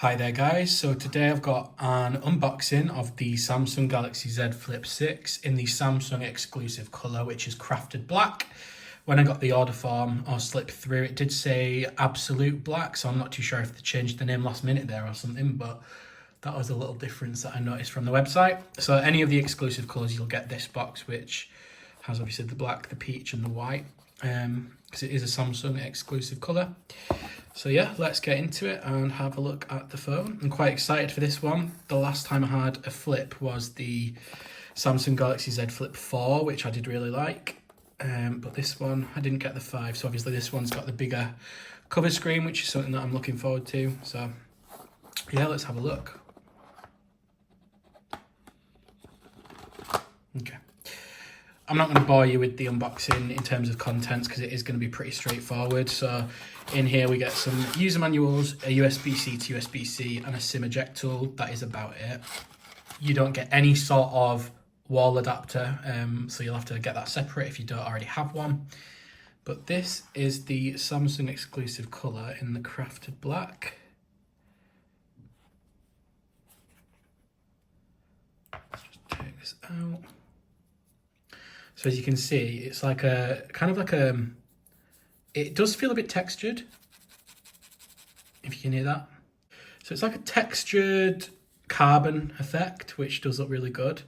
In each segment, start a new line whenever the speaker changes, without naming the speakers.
Hi there guys, so today I've got an unboxing of the Samsung Galaxy Z Flip 6 in the Samsung exclusive colour, which is crafted black. When I got the order form or slipped through, it did say absolute black, so I'm not too sure if they changed the name last minute there or something, but that was a little difference that I noticed from the website. So any of the exclusive colours, you'll get this box, which has obviously the black, the peach and the white, because it is a Samsung exclusive colour. So yeah, let's get into it and have a look at the phone. I'm quite excited for this one. The last time I had a flip was the Samsung Galaxy Z Flip 4, which I did really like. But this one, I didn't get the 5, so obviously this one's got the bigger cover screen, which is something that I'm looking forward to. So yeah, let's have a look. Okay. I'm not going to bore you with the unboxing in terms of contents because it is going to be pretty straightforward. So in here we get some user manuals, a USB-C to USB-C and a SIM eject tool. That is about it. You don't get any sort of wall adapter, so you'll have to get that separate if you don't already have one. But this is the Samsung exclusive colour in the crafted black. Let's just take this out. So as you can see, it's like a kind of like a, it does feel a bit textured, if you can hear that. So it's like a textured carbon effect, which does look really good.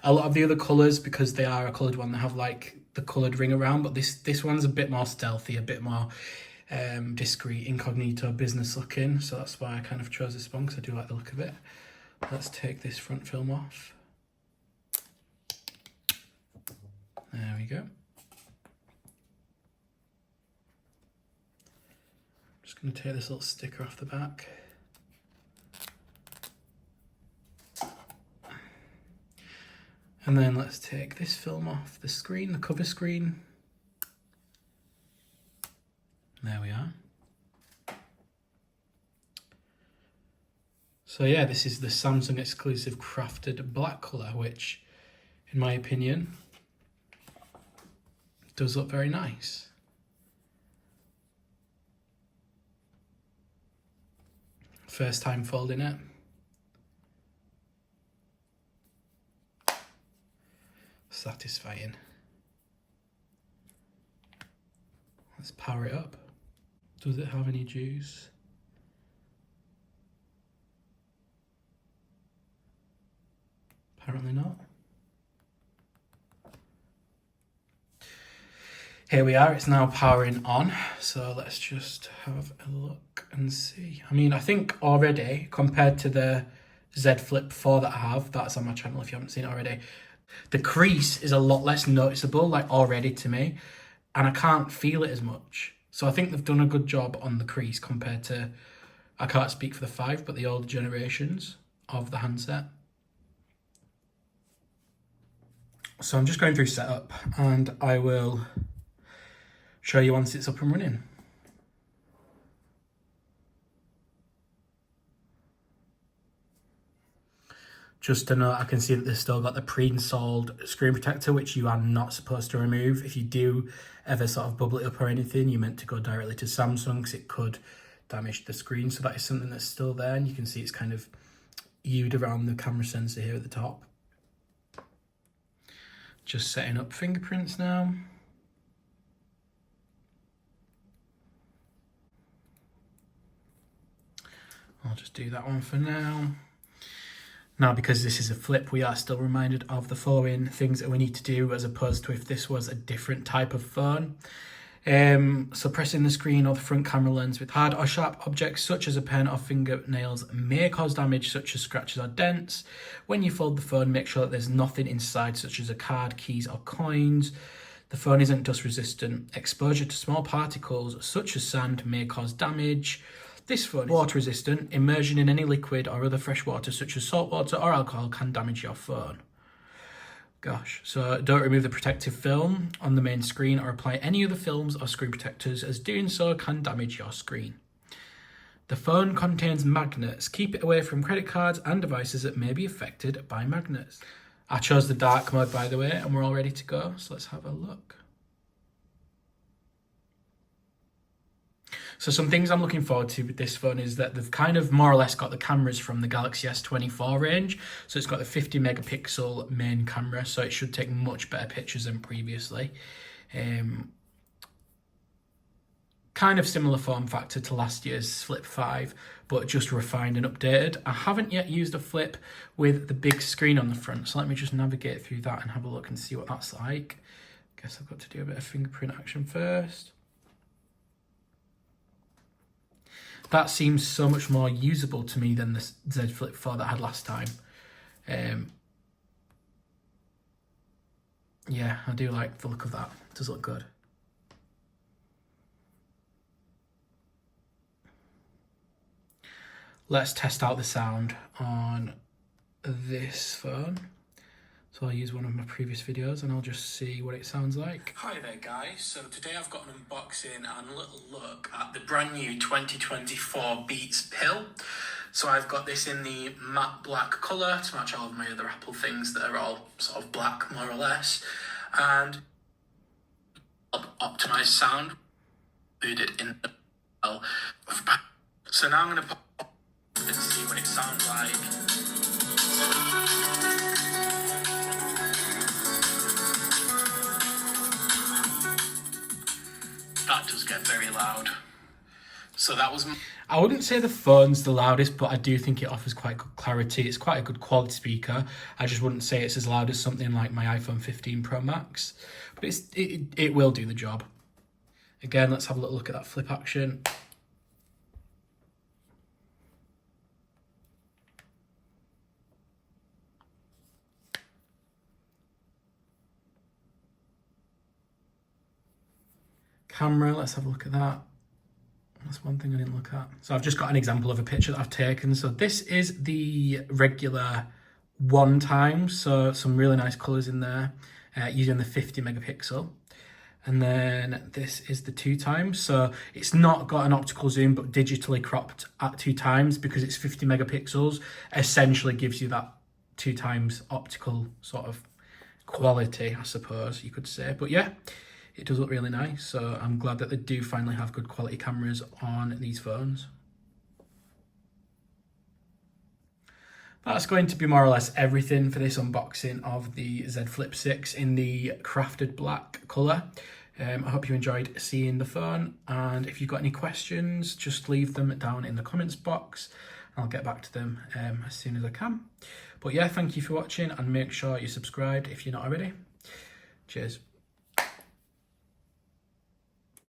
A lot of the other colours, because they are a coloured one, they have like the coloured ring around, but this one's a bit more stealthy, a bit more discreet, incognito, business looking. So that's why I kind of chose this one, because I do like the look of it. Let's take this front film off. There we go. Just going to take this little sticker off the back. And then let's take this film off the screen, the cover screen. There we are. So yeah, this is the Samsung exclusive crafted black colour, which in my opinion does look very nice. First time folding it. Satisfying. Let's power it up. Does it have any juice? Apparently not. Here we are, it's now powering on, so let's just have a look and see. I mean, I think already, compared to the Z Flip 4 that I have, that's on my channel if you haven't seen it already, the crease is a lot less noticeable, like already to me, and I can't feel it as much. So I think they've done a good job on the crease compared to, I can't speak for the 5, but the older generations of the handset. So I'm just going through setup, and I will show you once it's up and running. Just to note, I can see that they've still got the pre-installed screen protector, which you are not supposed to remove. If you do ever sort of bubble it up or anything, you're meant to go directly to Samsung because it could damage the screen. So that is something that's still there, and you can see it's kind of U'd around the camera sensor here at the top. Just setting up fingerprints now. I'll just do that one for now. Now, because this is a flip, we are still reminded of the following things that we need to do as opposed to if this was a different type of phone. So pressing the screen or the front camera lens with hard or sharp objects such as a pen or fingernails may cause damage such as scratches or dents. When you fold the phone, make sure that there's nothing inside such as a card, keys or coins. The phone isn't dust resistant. Exposure to small particles such as sand may cause damage. This phone is water resistant. Immersion in any liquid or other fresh water such as salt water or alcohol can damage your phone. Gosh, so don't remove the protective film on the main screen or apply any other films or screen protectors, as doing so can damage your screen. The phone contains magnets. Keep it away from credit cards and devices that may be affected by magnets. I chose the dark mode, by the way, and we're all ready to go, so let's have a look. So some things I'm looking forward to with this phone is that they've kind of more or less got the cameras from the Galaxy S24 range. So it's got the 50 megapixel main camera, so it should take much better pictures than previously. Kind of similar form factor to last year's Flip 5, but just refined and updated. I haven't yet used a Flip with the big screen on the front, so let me just navigate through that and have a look and see what that's like. Guess I've got to do a bit of fingerprint action first. That seems so much more usable to me than the Z Flip 4 that I had last time. Yeah, I do like the look of that. It does look good. Let's test out the sound on this phone. So I'll use one of my previous videos and I'll just see what it sounds like. Hi there guys, so today I've got an unboxing and a little look at the brand new 2024 Beats Pill. So I've got this in the matte black colour to match all of my other Apple things that are all sort of black more or less. And optimised sound, included in the Pill. So now I'm going to pop and see what it sounds like. That does get very loud. So that was... I wouldn't say the phone's the loudest, but I do think it offers quite good clarity. It's quite a good quality speaker. I just wouldn't say it's as loud as something like my iPhone 15 Pro Max, but it will do the job. Again, let's have a little look at that flip action. Camera, let's have a look at that. That's one thing I didn't look at. So I've just got an example of a picture that I've taken. So this is the regular 1x, so some really nice colours in there, using the 50 megapixel. And then this is the 2x, so it's not got an optical zoom, but digitally cropped at 2x because it's 50 megapixels, essentially gives you that 2x optical sort of quality, I suppose you could say. But yeah, it does look really nice, so I'm glad that they do finally have good quality cameras on these phones. That's going to be more or less everything for this unboxing of the Z Flip 6 in the crafted black colour. I hope you enjoyed seeing the phone, and if you've got any questions, just leave them down in the comments box. I'll get back to them as soon as I can. But yeah, thank you for watching, and make sure you're subscribed if you're not already. Cheers.